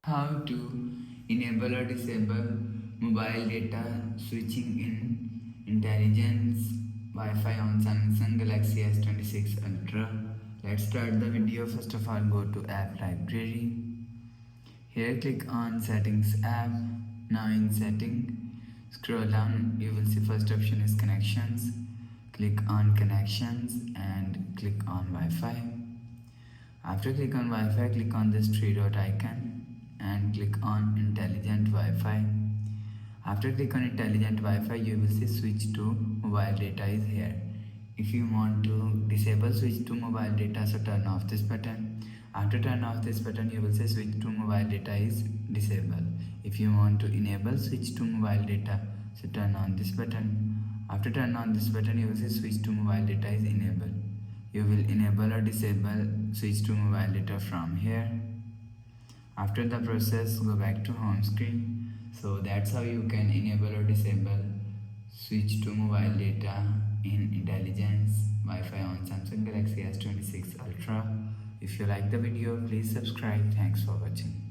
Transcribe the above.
How to enable or disable mobile data switching in intelligence Wi-Fi on Samsung Galaxy S26 Ultra. Let's start the video. First of all, go to app library. Here click on settings app. Now in setting, scroll down, you will see first option is connections. Click on connections and click on Wi-Fi. After click on Wi-Fi, click on this three dot icon and click on intelligent Wi-Fi. After click on intelligent Wi-Fi, you will see switch to mobile data is here. If you want to disable switch to mobile data, so turn off this button. After turn off this button, you will say switch to mobile data is disabled. If you want to enable switch to mobile data, so turn on this button. After turn on this button, you will say switch to mobile data is enabled. You will enable or disable switch to mobile data from here. After the process, go back to home screen. So that's how you can enable or disable switch to mobile data in intelligence Wi-Fi on Samsung Galaxy S26 Ultra. If you like the video, please subscribe. Thanks for watching.